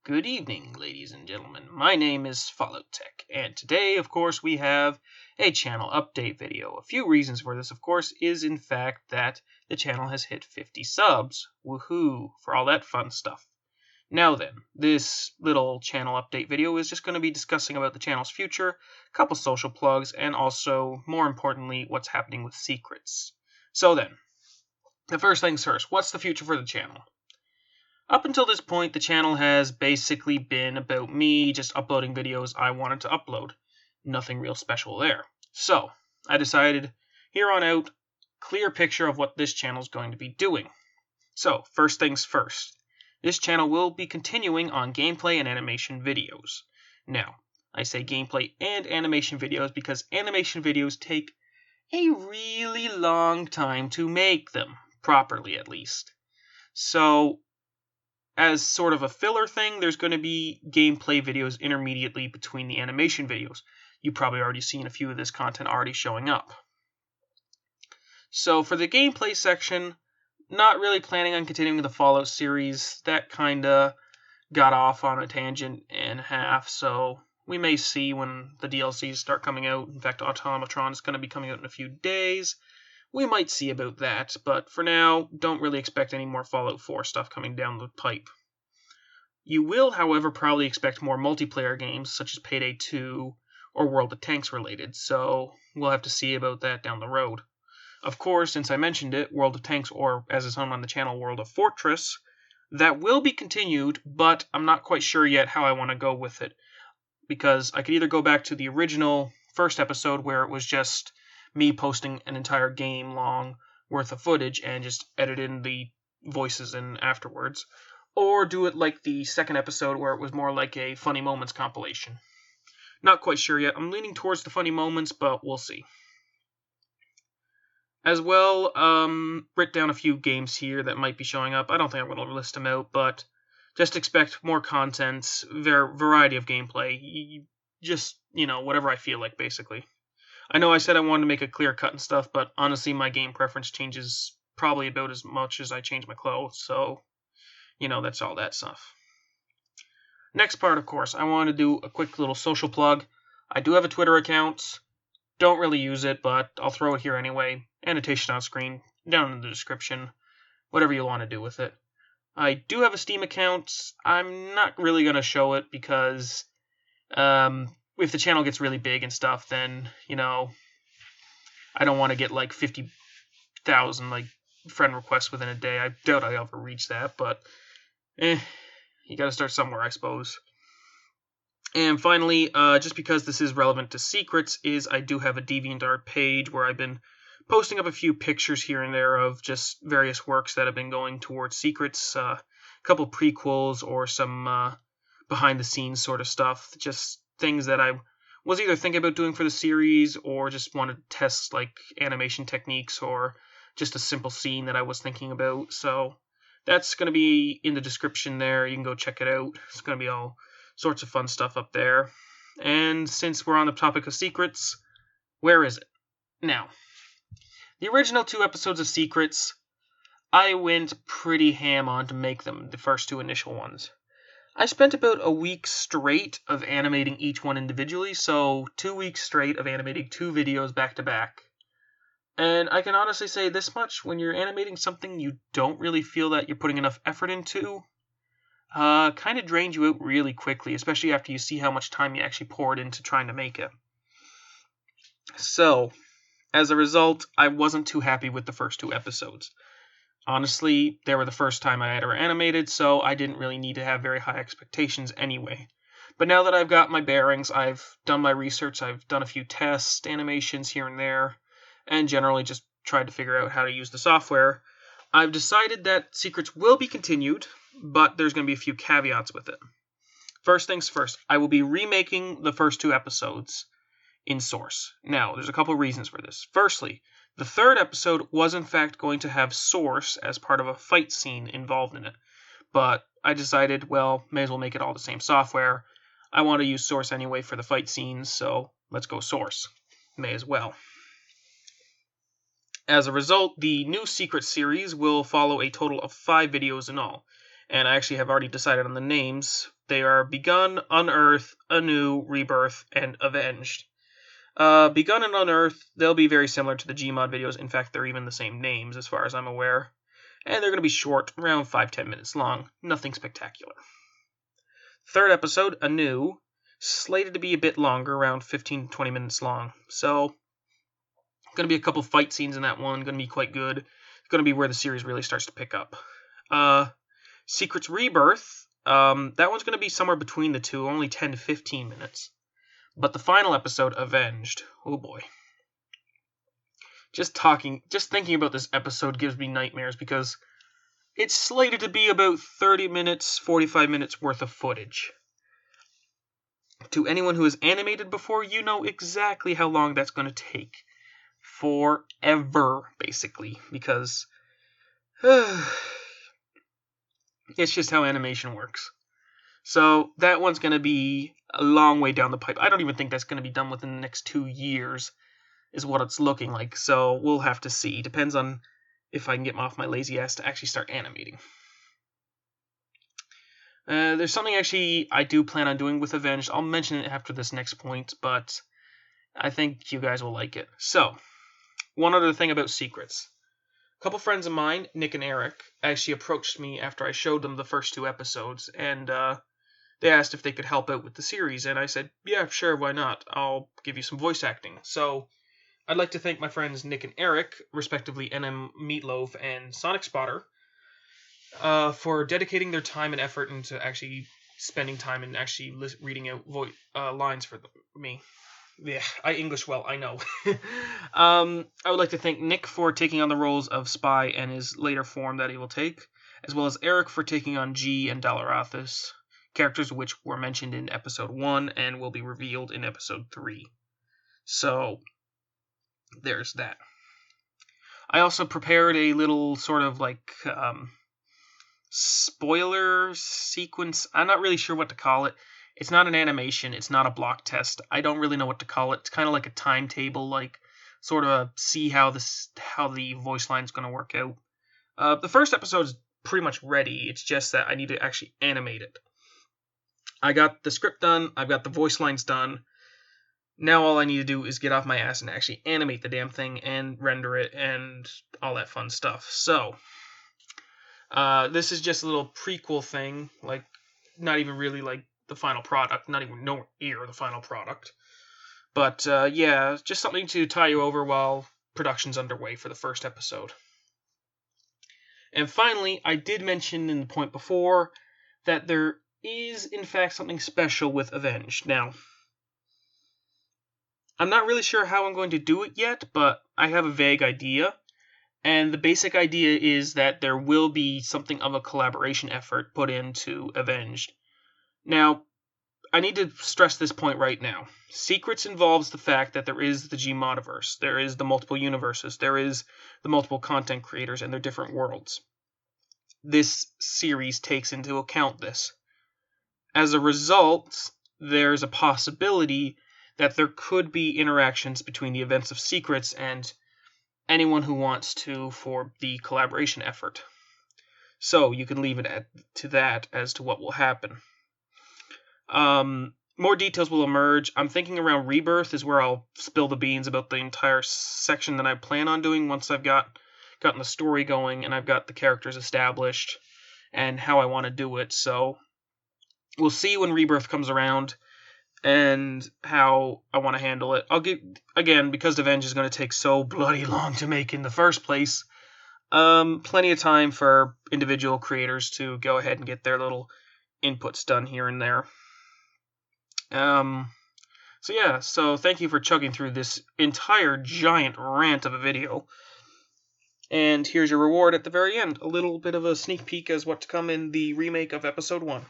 Good evening, ladies and gentlemen. My name is Fallout Tech, and today, of course, we have a channel update video. A few reasons for this, of course, is in fact that the channel has hit 50 subs. Woohoo! For all that fun stuff. Now then, this little channel update video is just going to be discussing about the channel's future, a couple social plugs, and also, more importantly, what's happening with secrets. So then, the first things first, what's the future for the channel? Up until this point, the channel has basically been about me just uploading videos I wanted to upload. Nothing real special there. So, I decided, here on out, clear picture of what this channel is going to be doing. So, first things first. This channel will be continuing on gameplay and animation videos. Now, I say gameplay and animation videos because animation videos take a really long time to make them, properly at least. So, as sort of a filler thing, there's going to be gameplay videos intermediately between the animation videos. You've probably already seen a few of this content already showing up. So for the gameplay section, not really planning on continuing the Fallout series. That kinda got off on a tangent and a half, so we may see when the DLCs start coming out. In fact, Automatron is going to be coming out in a few days. We might see about that, but for now, don't really expect any more Fallout 4 stuff coming down the pipe. You will, however, probably expect more multiplayer games, such as Payday 2 or World of Tanks related, so we'll have to see about that down the road. Of course, since I mentioned it, World of Tanks, or as it's known on the channel, World of Fortress, that will be continued, but I'm not quite sure yet how I want to go with it, because I could either go back to the original first episode where it was just me posting an entire game long worth of footage and just edit in the voices in afterwards, or do it like the second episode where it was more like a funny moments compilation. Not quite sure yet. I'm leaning towards the funny moments, but we'll see. As well, write down a few games here that might be showing up. I don't think I'm going to list them out, but just expect more content, variety of gameplay, just, whatever I feel like, basically. I know I said I wanted to make a clear cut and stuff, but honestly my game preference changes probably about as much as I change my clothes, so, that's all that stuff. Next part, of course, I want to do a quick little social plug. I do have a Twitter account. Don't really use it, but I'll throw it here anyway. Annotation on screen, down in the description, whatever you want to do with it. I do have a Steam account. I'm not really going to show it because, if the channel gets really big and stuff, then, I don't want to get like 50,000 friend requests within a day. I doubt I'll ever reach that, but you gotta start somewhere, I suppose. And finally, just because this is relevant to secrets, is I do have a DeviantArt page where I've been posting up a few pictures here and there of just various works that have been going towards secrets, a couple prequels or some behind-the-scenes sort of stuff, just things that I was either thinking about doing for the series or just wanted to test animation techniques or just a simple scene that I was thinking about. So that's going to be in the description there. You can go check it out. It's going to be all sorts of fun stuff up there. And since we're on the topic of secrets, where is it? Now, the original 2 episodes of Secrets, I went pretty ham on to make them, the first 2 initial ones. I spent about a week straight of animating each one individually, so 2 weeks straight of animating 2 videos back to back. And I can honestly say this much, when you're animating something you don't really feel that you're putting enough effort into, kind of drains you out really quickly, especially after you see how much time you actually poured into trying to make it. So, as a result, I wasn't too happy with the first 2 episodes. Honestly, they were the first time I had ever animated, so I didn't really need to have very high expectations anyway. But now that I've got my bearings, I've done my research, I've done a few test animations here and there, and generally just tried to figure out how to use the software, I've decided that Secrets will be continued, but there's going to be a few caveats with it. First things first, I will be remaking the first 2 episodes in Source. Now, there's a couple reasons for this. Firstly, the 3rd episode was in fact going to have Source as part of a fight scene involved in it, but I decided, well, may as well make it all the same software. I want to use Source anyway for the fight scenes, so let's go Source. May as well. As a result, the new Secret series will follow a total of 5 videos in all, and I actually have already decided on the names. They are Begun, Unearth, Anew, Rebirth, and Avenged. Begun and Unearth, they'll be very similar to the Gmod videos. In fact, they're even the same names as far as I'm aware. And they're going to be short, around 5-10 minutes long. Nothing spectacular. Third episode, Anew, slated to be a bit longer, around 15-20 minutes long. So, going to be a couple fight scenes in that one. Going to be quite good. It's going to be where the series really starts to pick up. Secrets Rebirth, that one's going to be somewhere between the two, only 10 to 15 minutes. But the final episode, Avenged, oh boy. Just thinking about this episode gives me nightmares because it's slated to be about 30 minutes, 45 minutes worth of footage. To anyone who has animated before, you know exactly how long that's going to take. Forever, basically, because it's just how animation works. So that one's going to be a long way down the pipe. I don't even think that's going to be done within the next 2 years, is what it's looking like. So we'll have to see. Depends on if I can get off my lazy ass to actually start animating. There's something actually I do plan on doing with Avenged. I'll mention it after this next point, but I think you guys will like it. So, one other thing about secrets. A couple friends of mine, Nick and Eric, actually approached me after I showed them the first 2 episodes, and they asked if they could help out with the series, and I said, yeah, sure, why not? I'll give you some voice acting. So, I'd like to thank my friends Nick and Eric, respectively NM Meatloaf and Sonic Spotter, for dedicating their time and effort into actually spending time and actually reading out lines for me. Yeah, I English well, I know. I would like to thank Nick for taking on the roles of Spy and his later form that he will take, as well as Eric for taking on G and Dalarothus, characters which were mentioned in episode 1 and will be revealed in episode 3. So, there's that. I also prepared a little sort of like spoiler sequence. I'm not really sure what to call it. It's not an animation. It's not a block test. I don't really know what to call it. It's kind of like a timetable, like sort of see how the voice line's going to work out. The first episode's pretty much ready. It's just that I need to actually animate it. I got the script done. I've got the voice lines done. Now all I need to do is get off my ass and actually animate the damn thing and render it and all that fun stuff. So, this is just a little prequel thing, like not even really like the final product, not even nowhere near the final product. But yeah, just something to tie you over while production's underway for the first episode. And finally, I did mention in the point before that there is in fact something special with Avenged. Now, I'm not really sure how I'm going to do it yet, but I have a vague idea. And the basic idea is that there will be something of a collaboration effort put into Avenged. Now, I need to stress this point right now. Secrets involves the fact that there is the Gmodiverse, there is the multiple universes, there is the multiple content creators and their different worlds. This series takes into account this. As a result, there's a possibility that there could be interactions between the events of Secrets and anyone who wants to for the collaboration effort. So you can leave it to that as to what will happen. More details will emerge. I'm thinking around Rebirth is where I'll spill the beans about the entire section that I plan on doing once I've gotten the story going and I've got the characters established and how I want to do it. So we'll see when Rebirth comes around and how I want to handle it. I'll get, again, because Avenge is going to take so bloody long to make in the first place, plenty of time for individual creators to go ahead and get their little inputs done here and there. So thank you for chugging through this entire giant rant of a video. And here's your reward at the very end, a little bit of a sneak peek as what to come in the remake of Episode 1.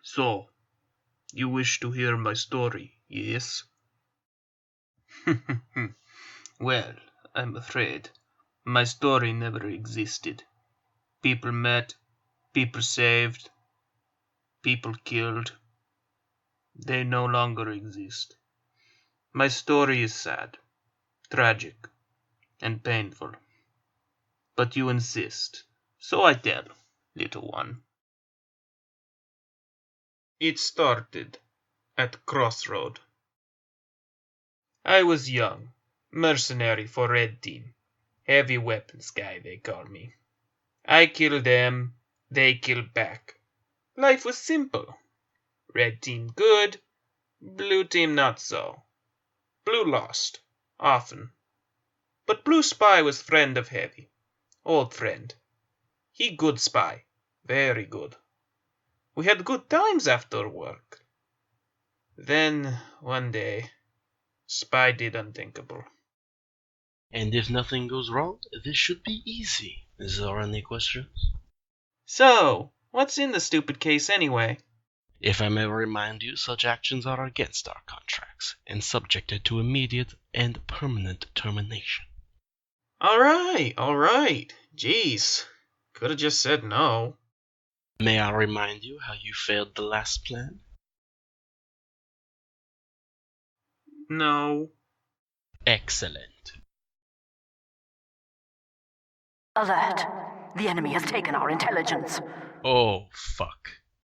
So, you wish to hear my story, yes? Well, I'm afraid my story never existed. People met, people saved, people killed. They no longer exist. My story is sad, tragic, and painful. But you insist, so I tell, little one. It started at Crossroad. I was young, mercenary for Red Team. Heavy weapons guy, they call me. I kill them, they kill back. Life was simple. Red Team good, Blue Team not so. Blue lost, often. But Blue Spy was friend of Heavy. Old friend. He good spy. Very good. We had good times after work. Then, one day, Spy did unthinkable. And if nothing goes wrong, this should be easy. Is there any questions? So, what's in the stupid case anyway? If I may remind you, such actions are against our contracts and subjected to immediate and permanent termination. Alright. Jeez. Could have just said no. May I remind you how you failed the last plan? No. Excellent. Alert! The enemy has taken our intelligence. Oh, fuck.